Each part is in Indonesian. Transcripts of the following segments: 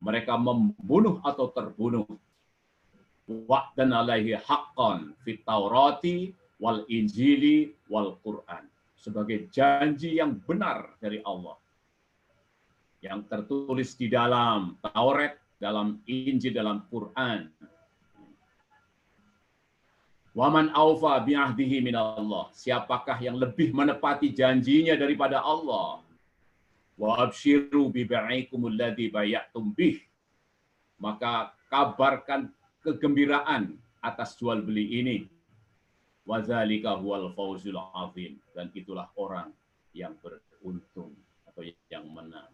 mereka membunuh atau terbunuh. Wa'dan alaihi haqqan fit Taurati wal Injili wal Quran. Sebagai janji yang benar dari Allah. Yang tertulis di dalam Taurat, dalam Injil, dalam Quran. Waman aufa bi'ahdihi minallah. Siapakah yang lebih menepati janjinya daripada Allah? Wa absyiru bi bai'ikumul ladzi bay'atum bih. Maka kabarkan kegembiraan atas jual beli ini. Wa dzalika huwal fawzul azim, dan itulah orang yang beruntung atau yang menang.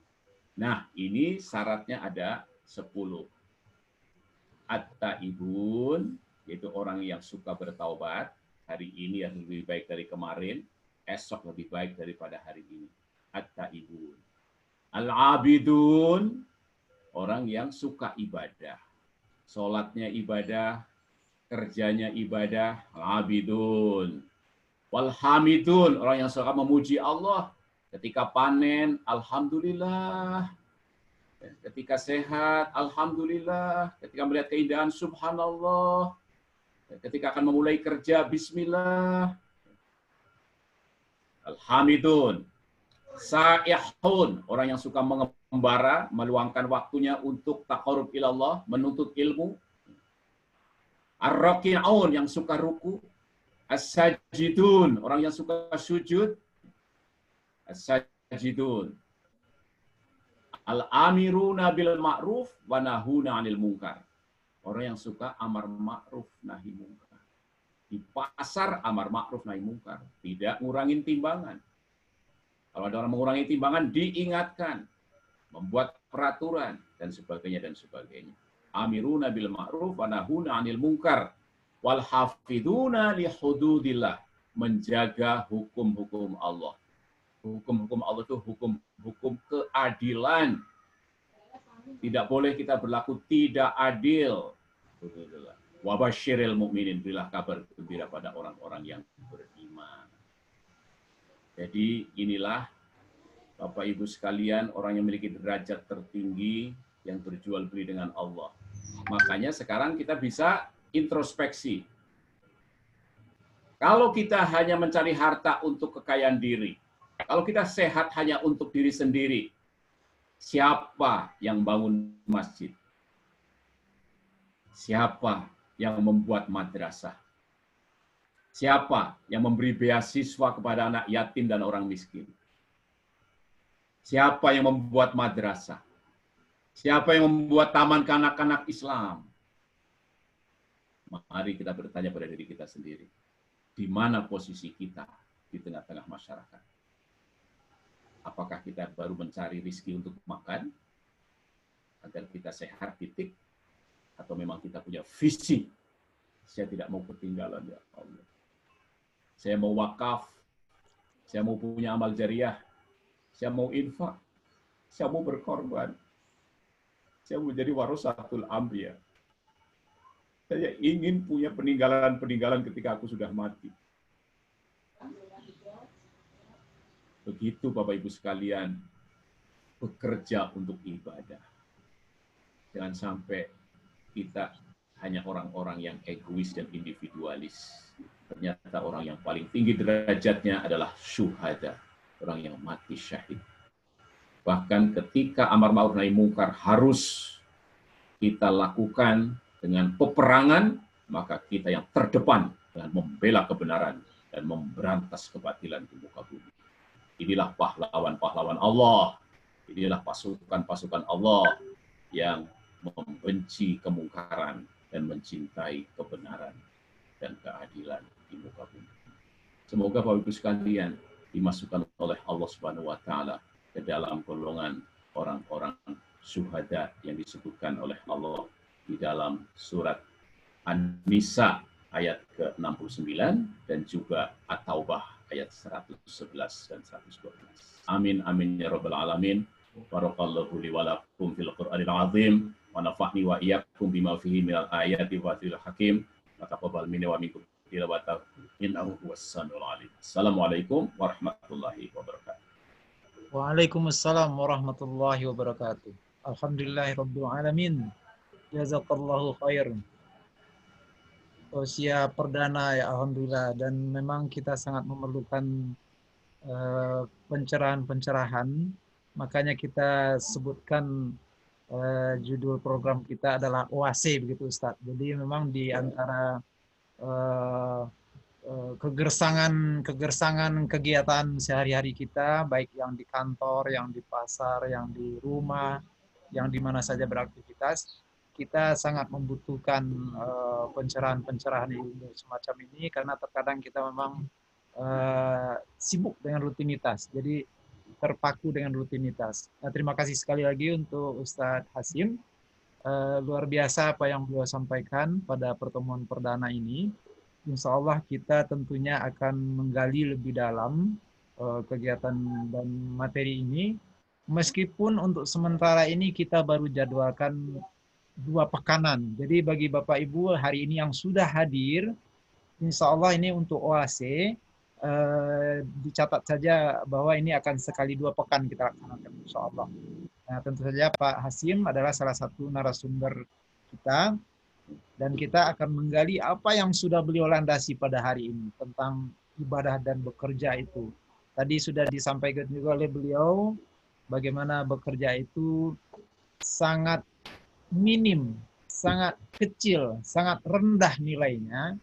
Nah, ini syaratnya ada 10. At-taibun, yaitu orang yang suka bertaubat, hari ini yang lebih baik dari kemarin, esok lebih baik daripada hari ini. At-taibun. Al-abidun, orang yang suka ibadah. Sholatnya ibadah, kerjanya ibadah, abidun. Walhamidun, orang yang suka memuji Allah. Ketika panen, alhamdulillah. Ketika sehat, alhamdulillah. Ketika melihat keindahan, subhanallah. Ketika akan memulai kerja, bismillah. Alhamidun. Sa'ihun, orang yang suka mengembara, meluangkan waktunya untuk taqarrub ilallah, menuntut ilmu. Ar-raki'un, yang suka ruku. As-sajidun, orang yang suka sujud. As-sajidun. Al-amiruna bil ma'ruf wa nahuna 'anil munkar. Orang yang suka amar ma'ruf nahi munkar. Di pasar amar ma'ruf nahi munkar, tidak ngurangin timbangan. Kalau ada orang mengurangi timbangan, diingatkan, membuat peraturan, dan sebagainya, dan sebagainya. Amiruna bil ma'ruf wa nahuna 'anil munkar wal hafiduna li hududillah, menjaga hukum-hukum Allah. Hukum-hukum Allah itu hukum-hukum keadilan. Tidak boleh kita berlaku tidak adil. Wa basyiril mu'minin, berilah kabar gembira pada orang-orang yang beriman. Jadi inilah Bapak Ibu sekalian, orang yang memiliki derajat tertinggi yang berjual beli dengan Allah. Makanya sekarang kita bisa introspeksi. Kalau kita hanya mencari harta untuk kekayaan diri, kalau kita sehat hanya untuk diri sendiri, siapa yang bangun masjid? Siapa yang membuat madrasah? Siapa yang memberi beasiswa kepada anak yatim dan orang miskin? Siapa yang membuat madrasah? Siapa yang membuat taman kanak-kanak Islam? Mari kita bertanya pada diri kita sendiri. Di mana posisi kita di tengah-tengah masyarakat? Apakah kita baru mencari rezeki untuk makan? Agar kita sehat titik? Atau memang kita punya visi? Saya tidak mau ketinggalan, ya Allah. Saya mau wakaf. Saya mau punya amal jariah. Saya mau infak. Saya mau berkorban. Saya mau jadi warasatul anbiya. Saya ingin punya peninggalan-peninggalan ketika aku sudah mati. Begitu Bapak Ibu sekalian, bekerja untuk ibadah. Jangan sampai kita hanya orang-orang yang egois dan individualis. Ternyata orang yang paling tinggi derajatnya adalah syuhada, orang yang mati syahid. Bahkan ketika amar ma'ruf nahi munkar harus kita lakukan dengan peperangan, maka kita yang terdepan dengan membela kebenaran dan memberantas kebatilan di muka bumi. Inilah pahlawan-pahlawan Allah. Inilah pasukan-pasukan Allah yang membenci kemungkaran dan mencintai kebenaran dan keadilan di muka bumi. Semoga Bapak Ibu sekalian dimasukkan oleh Allah Subhanahu wa taala ke dalam golongan orang-orang syuhada yang disebutkan oleh Allah di dalam surat An-Nisa ayat ke-69 dan juga At-Taubah ayat 111 dan 112. Amin amin ya rabbal alamin. Barakallahu li wa lakum fil Qur'anil azim wa nafa'ni wa iyyakum bima fihi minal ayati wa dzikral hakim. Taqabbal minni wa minkum tilawatahu innahu huwas samiul alim. Assalamualaikum warahmatullahi wabarakatuh. Waalaikumsalam warahmatullahi wabarakatuh. Alhamdulillahirabbil alamin. Jazakallahu khair. Usia perdana ya alhamdulillah, dan memang kita sangat memerlukan pencerahan-pencerahan. Makanya kita sebutkan judul program kita adalah OAC begitu Ustaz. Jadi memang di antara eh, kegersangan kegiatan sehari-hari kita, baik yang di kantor, yang di pasar, yang di rumah, yang di mana saja beraktivitas, kita sangat membutuhkan pencerahan-pencerahan ilmu semacam ini karena terkadang kita memang sibuk dengan rutinitas. Jadi terpaku dengan rutinitas. Nah, terima kasih sekali lagi untuk Ustadz Hasim. Luar biasa apa yang beliau sampaikan pada pertemuan perdana ini. Insya Allah kita tentunya akan menggali lebih dalam kegiatan dan materi ini. Meskipun untuk sementara ini kita baru jadwalkan 2 pekanan. Jadi bagi Bapak Ibu hari ini yang sudah hadir, insya Allah ini untuk OAC, dicatat saja bahwa ini akan sekali 2 pekan kita laksanakan, insya Allah. Nah, tentu saja Pak Hasim adalah salah satu narasumber kita, dan kita akan menggali apa yang sudah beliau landasi pada hari ini tentang ibadah dan bekerja itu. Tadi sudah disampaikan juga oleh beliau bagaimana bekerja itu sangat minim, sangat kecil, sangat rendah nilainya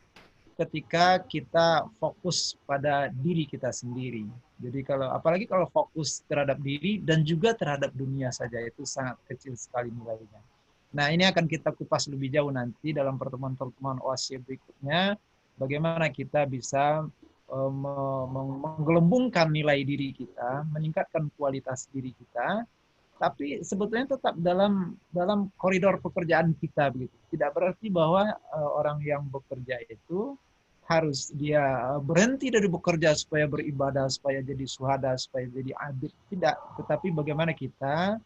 ketika kita fokus pada diri kita sendiri. Jadi kalau apalagi kalau fokus terhadap diri dan juga terhadap dunia saja itu sangat kecil sekali nilainya. Nah, ini akan kita kupas lebih jauh nanti dalam pertemuan-pertemuan OASY berikutnya, bagaimana kita bisa menggelembungkan nilai diri kita, meningkatkan kualitas diri kita, tapi sebetulnya tetap dalam dalam koridor pekerjaan kita begitu. Tidak berarti bahwa orang yang bekerja itu harus dia berhenti dari bekerja supaya beribadah, supaya jadi syuhada, supaya jadi abid. Tidak, tetapi bagaimana kita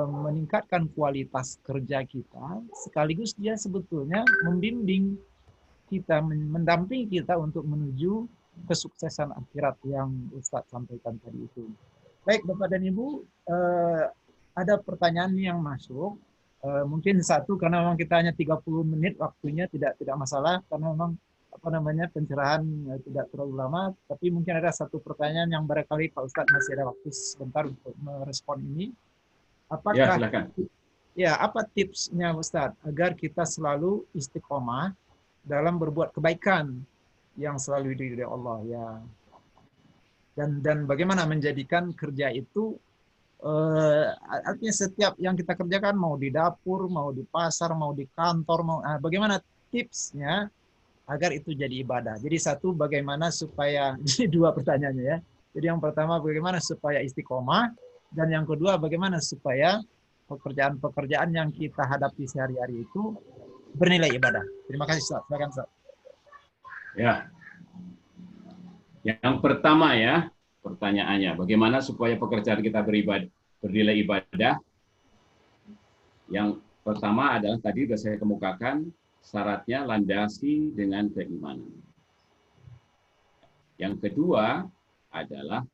meningkatkan kualitas kerja kita, sekaligus dia sebetulnya membimbing kita, mendampingi kita untuk menuju kesuksesan akhirat yang Ustadz sampaikan tadi itu. Baik Bapak dan Ibu, ada pertanyaan yang masuk. Mungkin satu karena memang kita hanya 30 menit waktunya, tidak masalah karena memang apa namanya pencerahan tidak terlalu lama, tapi mungkin ada satu pertanyaan yang barangkali Pak Ustadz masih ada waktu sebentar untuk merespon ini. Ya, Apakah silakan. ya apa tipsnya Ustadz agar kita selalu istiqomah dalam berbuat kebaikan yang selalu diridhoi Allah ya, dan bagaimana menjadikan kerja itu artinya setiap yang kita kerjakan mau di dapur, mau di pasar, mau di kantor, bagaimana tipsnya agar itu jadi ibadah. Jadi satu bagaimana supaya jadi 2 pertanyaannya ya. Jadi yang pertama bagaimana supaya istiqomah, dan yang kedua bagaimana supaya pekerjaan-pekerjaan yang kita hadapi sehari-hari itu bernilai ibadah. Terima kasih Ustaz. Silakan Ustaz. Ya, yang pertama ya, pertanyaannya, bagaimana supaya pekerjaan kita bernilai ibadah? Yang pertama adalah tadi sudah saya kemukakan, syaratnya landasi dengan keimanan. Yang kedua adalah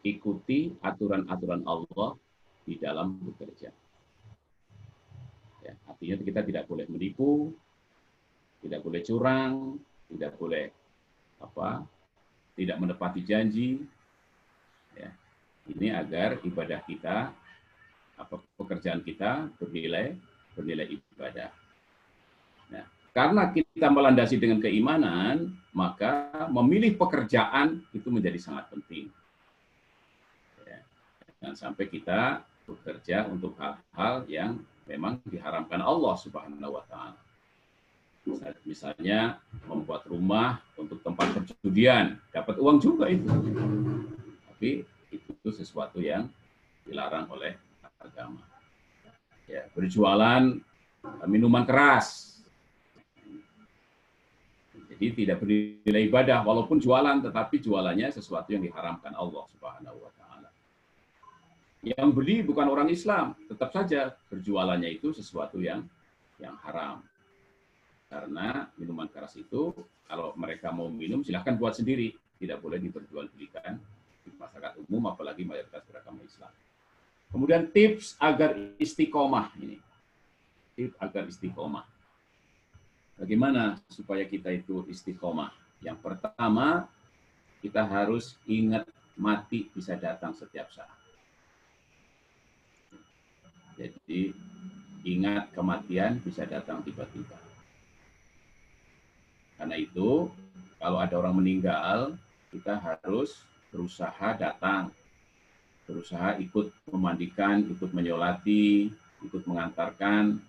ikuti aturan-aturan Allah di dalam bekerja. Ya, artinya kita tidak boleh menipu, tidak boleh curang, tidak boleh tidak menepati janji. Ya, ini agar ibadah kita, pekerjaan kita bernilai ibadah. Nah, karena kita melandasi dengan keimanan, maka memilih pekerjaan itu menjadi sangat penting. Ya, jangan sampai kita bekerja untuk hal-hal yang memang diharamkan Allah Subhanahu wa Ta'ala. Misalnya membuat rumah untuk tempat perjudian, dapat uang juga itu. Tapi itu sesuatu yang dilarang oleh agama. Ya, berjualan minuman keras, jadi tidak bernilai ibadah walaupun jualan, tetapi jualannya sesuatu yang diharamkan Allah Subhanahu wa Ta'ala. Yang beli bukan orang Islam, tetap saja berjualannya itu sesuatu yang haram. Karena minuman keras itu kalau mereka mau minum silahkan buat sendiri, tidak boleh diperjualbelikan di masyarakat umum, apalagi mayoritas beragama Islam. Kemudian tips agar istiqomah ini. Tips agar istiqomah. Bagaimana supaya kita itu istiqomah? Yang pertama, kita harus ingat mati bisa datang setiap saat. Jadi ingat kematian bisa datang tiba-tiba. Karena itu, kalau ada orang meninggal, kita harus berusaha datang, berusaha ikut memandikan, ikut menyolati, ikut mengantarkan.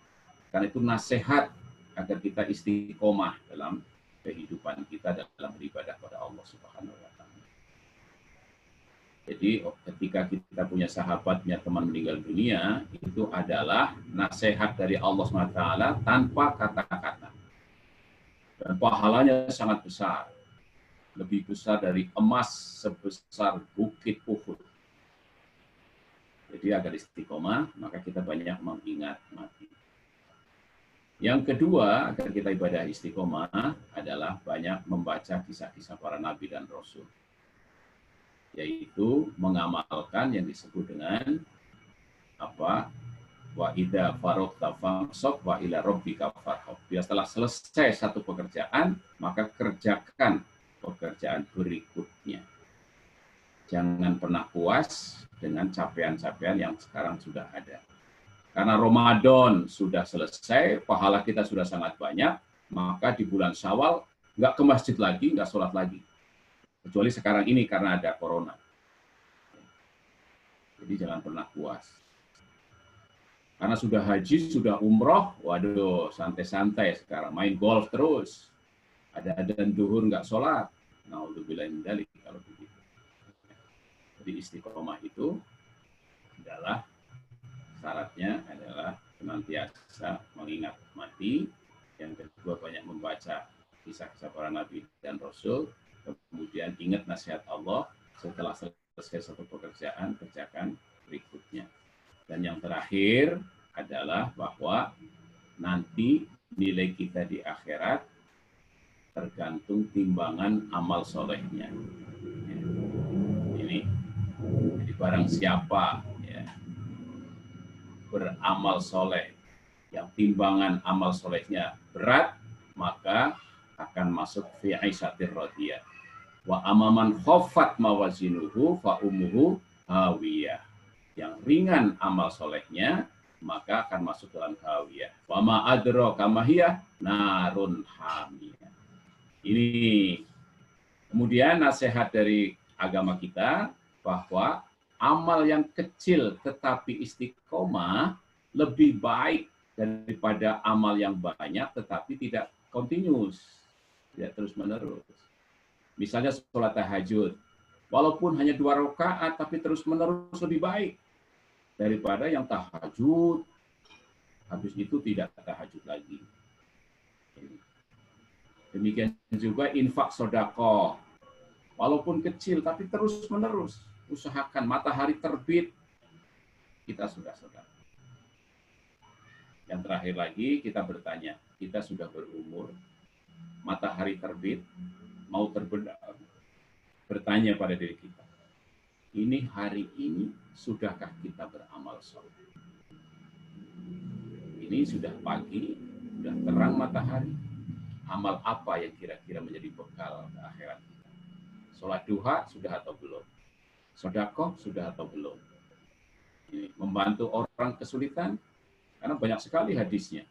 Karena itu nasihat agar kita istiqomah dalam kehidupan kita dalam beribadah pada Allah Subhanahu wa taala. Jadi ketika kita punya sahabat, punya teman meninggal dunia, itu adalah nasihat dari Allah Subhanahu wa taala tanpa kata-kata. Dan pahalanya sangat besar. Lebih besar dari emas sebesar bukit Uhud. Jadi agar istiqomah, maka kita banyak mengingat mati. Yang kedua, agar kita ibadah istiqomah adalah banyak membaca kisah-kisah para nabi dan rasul. Yaitu mengamalkan yang disebut dengan apa? Wa idza faragta fansab wa ila rabbika farghab. Bila setelah selesai satu pekerjaan, maka kerjakan pekerjaan berikutnya. Jangan pernah puas dengan capaian-capaian yang sekarang sudah ada. Karena Ramadan sudah selesai, pahala kita sudah sangat banyak, maka di bulan Syawal nggak ke masjid lagi, nggak sholat lagi. Kecuali sekarang ini karena ada corona. Jadi jangan pernah puas. Karena sudah haji, sudah umroh, waduh santai-santai sekarang. Main golf terus. Ada adzan zuhur nggak sholat. Naudzubillah min dzalik kalau begitu. Jadi istiqomah itu adalah syaratnya adalah senantiasa mengingat mati. Yang kedua banyak membaca kisah-kisah para nabi dan rasul. Kemudian ingat nasihat Allah. Setelah selesai satu pekerjaan, kerjakan berikutnya. Dan yang terakhir adalah bahwa nanti nilai kita di akhirat tergantung timbangan amal solehnya. Ini jadi barang siapa ya, beramal soleh yang timbangan amal solehnya berat, maka akan masuk fi aisyatir radiyah. Wa amaman khaffat mawazinuhu fa ummuhu hawiyah. Yang ringan amal solehnya, maka akan masuk dalam hawiyah. Wa ma adraka ma hiya narun hamiyah. Ini kemudian nasihat dari agama kita bahwa amal yang kecil tetapi istiqomah lebih baik daripada amal yang banyak tetapi tidak continuous, tidak terus-menerus. Misalnya sholat tahajud, walaupun hanya 2 rakaat tapi terus-menerus lebih baik daripada yang tahajud, habis itu tidak tahajud lagi. Demikian juga infak sedekah, walaupun kecil tapi terus-menerus. Usahakan matahari terbit, kita sudah sedekah. Yang terakhir lagi kita bertanya, kita sudah berumur, matahari terbit, mau terbenam, bertanya pada diri kita, ini hari ini sudahkah kita beramal soleh? Ini sudah pagi, sudah terang matahari, amal apa yang kira-kira menjadi bekal ke akhirat kita? Sholat duha sudah atau belum? Sedekah sudah atau belum? Ini, membantu orang kesulitan, karena banyak sekali hadisnya.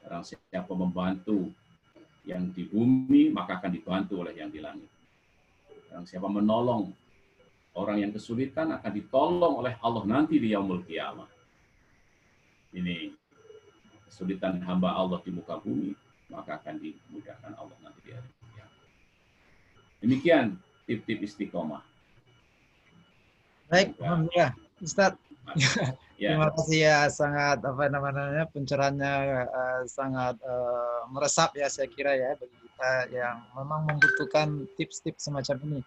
Barang siapa membantu yang di bumi, maka akan dibantu oleh yang di langit. Barang siapa menolong orang yang kesulitan, akan ditolong oleh Allah nanti di yaumul qiyamah. Ini kesulitan hamba Allah di muka bumi, maka akan dimudahkan Allah nanti di hari kiamat. Demikian tip-tip istiqomah. Baik, alhamdulillah, Ustaz. Ya. Terima kasih ya, sangat pencerahannya sangat meresap ya, saya kira ya, bagi kita yang memang membutuhkan tips-tips semacam ini.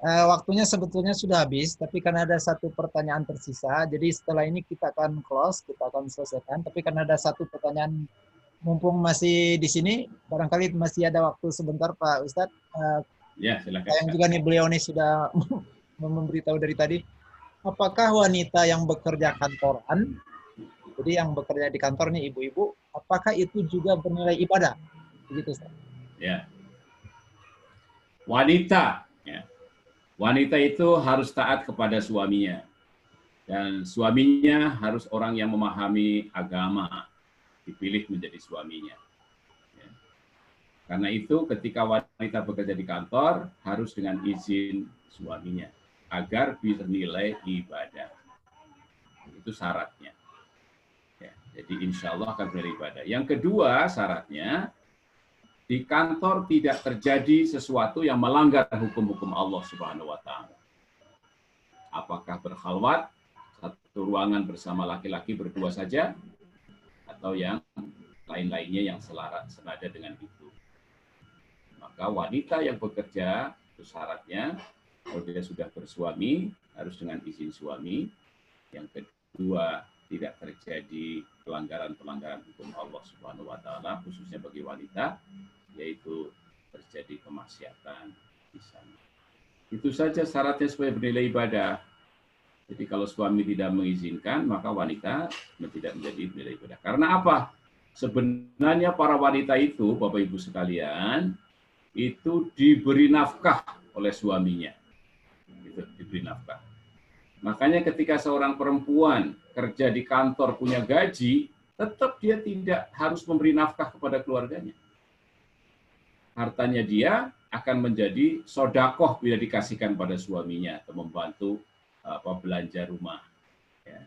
Waktunya sebetulnya sudah habis, tapi karena ada satu pertanyaan tersisa, jadi setelah ini kita akan close, kita akan selesaikan. Tapi karena ada satu pertanyaan, mumpung masih di sini, barangkali masih ada waktu sebentar, Pak Ustadz. Ya, silakan. Yang juga nih beliau nih sudah memberitahu dari tadi. apakah wanita yang bekerja kantoran, jadi yang bekerja di kantor nih ibu-ibu, apakah itu juga bernilai ibadah? Begitu, Ustaz. Ya. Wanita, ya. Wanita itu harus taat kepada suaminya. Dan suaminya harus orang yang memahami agama, dipilih menjadi suaminya. Ya. Karena itu ketika wanita bekerja di kantor, harus dengan izin suaminya, agar bernilai ibadah. Itu syaratnya. Ya, jadi insya Allah akan beribadah. Yang kedua syaratnya, di kantor tidak terjadi sesuatu yang melanggar hukum-hukum Allah Subhanahu wa Ta'ala. Apakah berkhalwat, satu ruangan bersama laki-laki berdua saja, atau yang lain-lainnya yang senada dengan itu. Maka wanita yang bekerja, itu syaratnya, kalau dia sudah bersuami, harus dengan izin suami. Yang kedua, tidak terjadi pelanggaran-pelanggaran hukum Allah Subhanahu wa Ta'ala, khususnya bagi wanita, yaitu terjadi kemaksiatan di sana. Itu saja syaratnya supaya bernilai ibadah. Jadi kalau suami tidak mengizinkan, maka wanita tidak menjadi bernilai ibadah. Karena apa? Sebenarnya para wanita itu, Bapak Ibu sekalian, itu diberi nafkah oleh suaminya. Itu diberi nafkah. Makanya ketika seorang perempuan kerja di kantor punya gaji, tetap dia tidak harus memberi nafkah kepada keluarganya. Hartanya dia akan menjadi sodakoh bila dikasihkan pada suaminya atau membantu belanja rumah. Ya.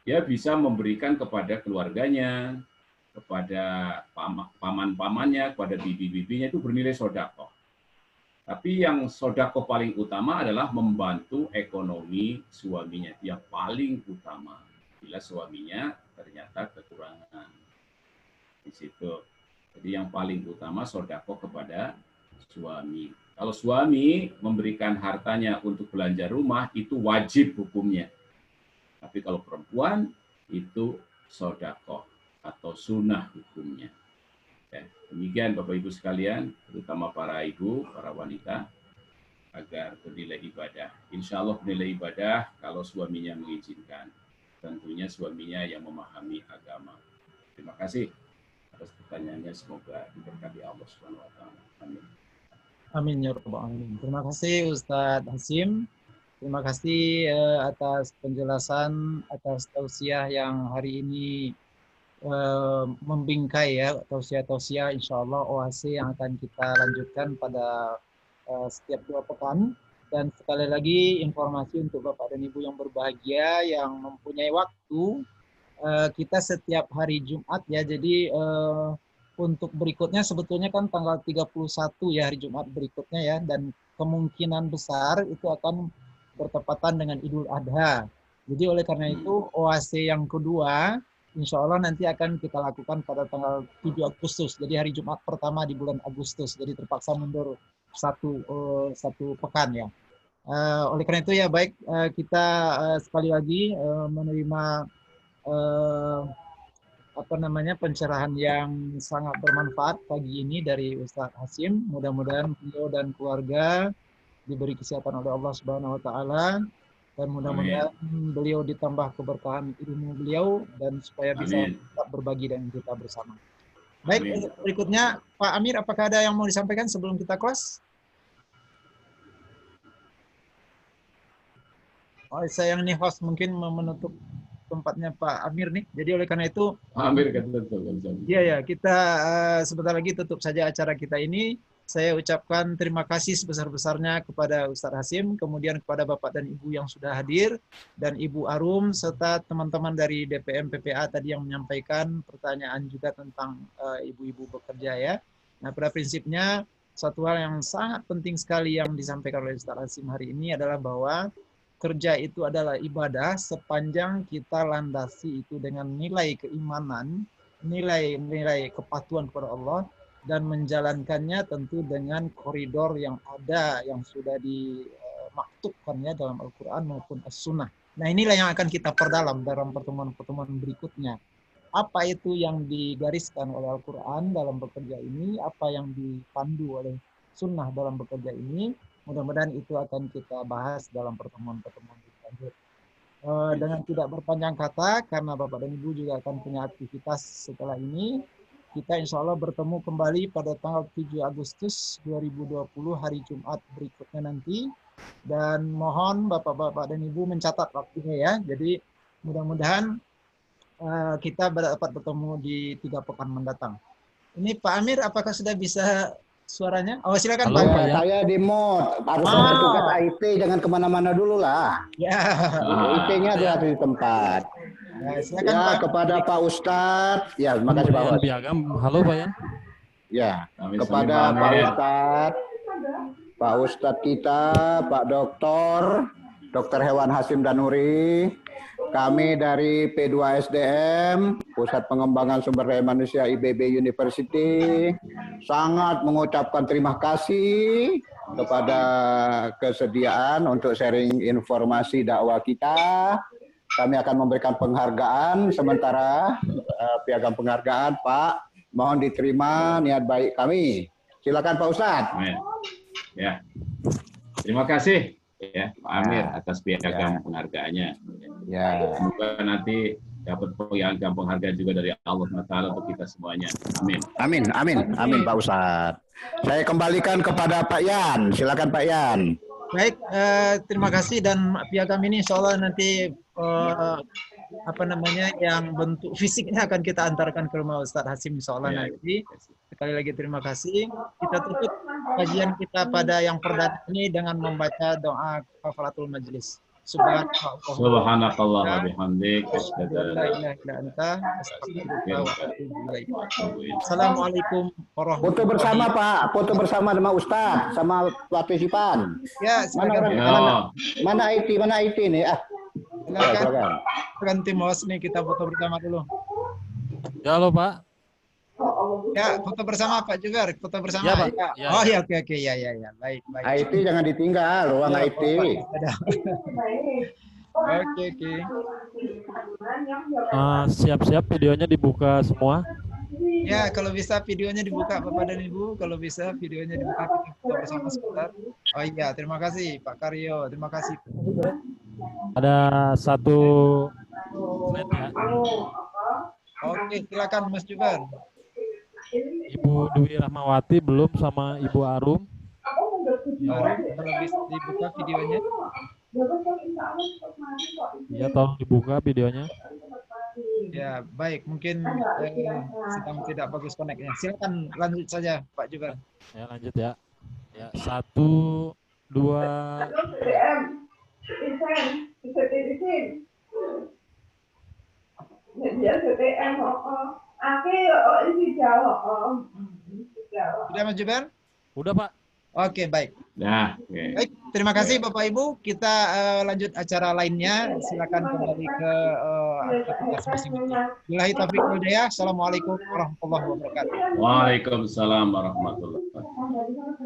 Dia bisa memberikan kepada keluarganya, kepada paman-pamannya, kepada bibi-bibinya, itu bernilai sodakoh. Tapi yang sodakoh paling utama adalah membantu ekonomi suaminya. Yang paling utama bila suaminya ternyata kekurangan. Di situ. Jadi yang paling utama sodakoh kepada suami. Kalau suami memberikan hartanya untuk belanja rumah, itu wajib hukumnya. Tapi kalau perempuan, itu sodakoh atau sunnah hukumnya. Ya, demikian Bapak Ibu sekalian, terutama para ibu, para wanita, agar bernilai ibadah. Insya Allah bernilai ibadah kalau suaminya mengizinkan. Tentunya suaminya yang memahami agama. Terima kasih atas pertanyaannya, semoga diberkati Allah Subhanahu wa Ta'ala. Amin. Amin ya rabbal alamin. Terima kasih Ustadz Hasim. Terima kasih atas penjelasan, atas tausiah yang hari ini membingkai ya, tausiah-tausiah insya Allah OAC yang akan kita lanjutkan pada setiap 2 pekan. Dan sekali lagi informasi untuk Bapak dan Ibu yang berbahagia, yang mempunyai waktu, kita setiap hari Jumat ya, jadi untuk berikutnya sebetulnya kan tanggal 31 ya, hari Jumat berikutnya ya, dan kemungkinan besar itu akan bertepatan dengan Idul Adha. Jadi oleh karena itu OAC yang kedua insya Allah nanti akan kita lakukan pada tanggal 7 Agustus. Jadi hari Jumat pertama di bulan Agustus. Jadi terpaksa mundur satu pekan ya. Oleh karena itu ya baik, kita sekali lagi menerima pencerahan yang sangat bermanfaat pagi ini dari Ustadz Hasim. Mudah-mudahan beliau dan keluarga diberi kesehatan oleh Allah Subhanahu wa Ta'ala, dan mudah-mudahan beliau ditambah keberkahan ilmu beliau dan supaya bisa tetap berbagi dengan kita bersama. Baik, berikutnya Pak Amir, apakah ada yang mau disampaikan sebelum kita close? Oh, saya yang ini host mungkin menutup tempatnya Pak Amir nih. Jadi oleh karena itu Amir kan iya ya, kita sebentar lagi tutup saja acara kita ini. Saya ucapkan terima kasih sebesar-besarnya kepada Ustadz Hasim, kemudian kepada Bapak dan Ibu yang sudah hadir, dan Ibu Arum, serta teman-teman dari DPM PPA tadi yang menyampaikan pertanyaan juga tentang ibu-ibu bekerja ya. Nah, pada prinsipnya, satu hal yang sangat penting sekali yang disampaikan oleh Ustadz Hasim hari ini adalah bahwa kerja itu adalah ibadah sepanjang kita landasi itu dengan nilai keimanan, nilai kepatuhan kepada Allah, dan menjalankannya tentu dengan koridor yang ada, yang sudah dimaktubkannya dalam Al-Quran maupun As-Sunnah. Nah inilah yang akan kita perdalam dalam pertemuan-pertemuan berikutnya. Apa itu yang digariskan oleh Al-Quran dalam bekerja ini, apa yang dipandu oleh Sunnah dalam bekerja ini, mudah-mudahan itu akan kita bahas dalam pertemuan-pertemuan selanjutnya. Dengan tidak berpanjang kata, karena Bapak dan Ibu juga akan punya aktivitas setelah ini, kita insya Allah bertemu kembali pada tanggal 7 Agustus 2020 hari Jumat berikutnya nanti. Dan mohon Bapak-Bapak dan Ibu mencatat waktunya ya. Jadi mudah-mudahan kita dapat bertemu di 3 pekan mendatang. Ini Pak Amir, apakah sudah bisa suaranya? Oh, silakan Halo, Pak. Pak, ya. Saya di mode. Harusnya bertugas IT, jangan kemana-mana dulu lah. Ya. IT-nya ada di tempat. Silakan Ya, Pak. kepada Pak Ustadz. Ya, terima kasih Pak Ustadz. Halo Pak Yan. Ya, kepada Pak Ustadz. Pak Ustadz kita, Pak Dr. Hewan Hasyim Danuri, kami dari P2SDM, Pusat Pengembangan Sumber Daya Manusia IBB University, sangat mengucapkan terima kasih kepada kesediaan untuk sharing informasi dakwah kita. Kami akan memberikan penghargaan, sementara piagam penghargaan, Pak, mohon diterima niat baik kami. Silakan Pak Ustadz. Ya, terima kasih ya Pak Amir atas piagam penghargaannya. Ya. Semoga nanti dapat piagam penghargaan juga dari Allah Taala untuk kita semuanya. Amin. Amin, amin, amin Pak Ustadz. Saya kembalikan kepada Pak Yan. Silakan Pak Yan. Baik, terima kasih, dan piagam ini insya Allah nanti yang bentuk fisiknya akan kita antarkan ke rumah Ustadz Hasyim insya Allah nanti. Sekali lagi terima kasih. Kita tutup kajian kita pada yang perdana ini dengan membaca doa kafaratul majlis. Subhanakallah wa bihamdik, asyhadu an la ilaha illa anta, astaghfiruka wa atubu ilaik. Assalamualaikum warahmatullahi wabarakatuh. Foto bersama Pak, foto bersama sama Ustadz, sama partisipan. Ya, mana IT nih? Silakan tim host nih, kita foto bersama dulu. Ya, halo Pak. Ya, foto bersama Pak juga, foto bersama. Ya, Pak. Ya. Oh ya, oke, ya, baik. IT jangan ditinggal, ruang IT. Oke. Siap-siap videonya dibuka semua. Ya, kalau bisa videonya dibuka Bapak dan Ibu, kalau bisa videonya dibuka, kita foto bersama sebentar. Oh iya, terima kasih Pak Karyo, terima kasih. Ada satu slide ya. Oke, silakan Mas Jubar. Ibu Dwi Rahmawati belum, sama Ibu Arum. Kalau bisa dibuka videonya. Ya, tolong dibuka videonya. Ya, baik. Mungkin sedang tidak bagus koneknya. Silakan lanjut saja, Pak Jubar. Ya, lanjut ya. Ya, 1, 2. Sudah Mas Jubar? Udah Pak. Oke, baik. Nah, baik, terima kasih Bapak Ibu. Kita lanjut acara lainnya. Silakan kembali ke aktivitas masing-masing. Billahi taufiq wal hidayah. Assalamualaikum warahmatullahi wabarakatuh. Waalaikumsalam warahmatullahi wabarakatuh.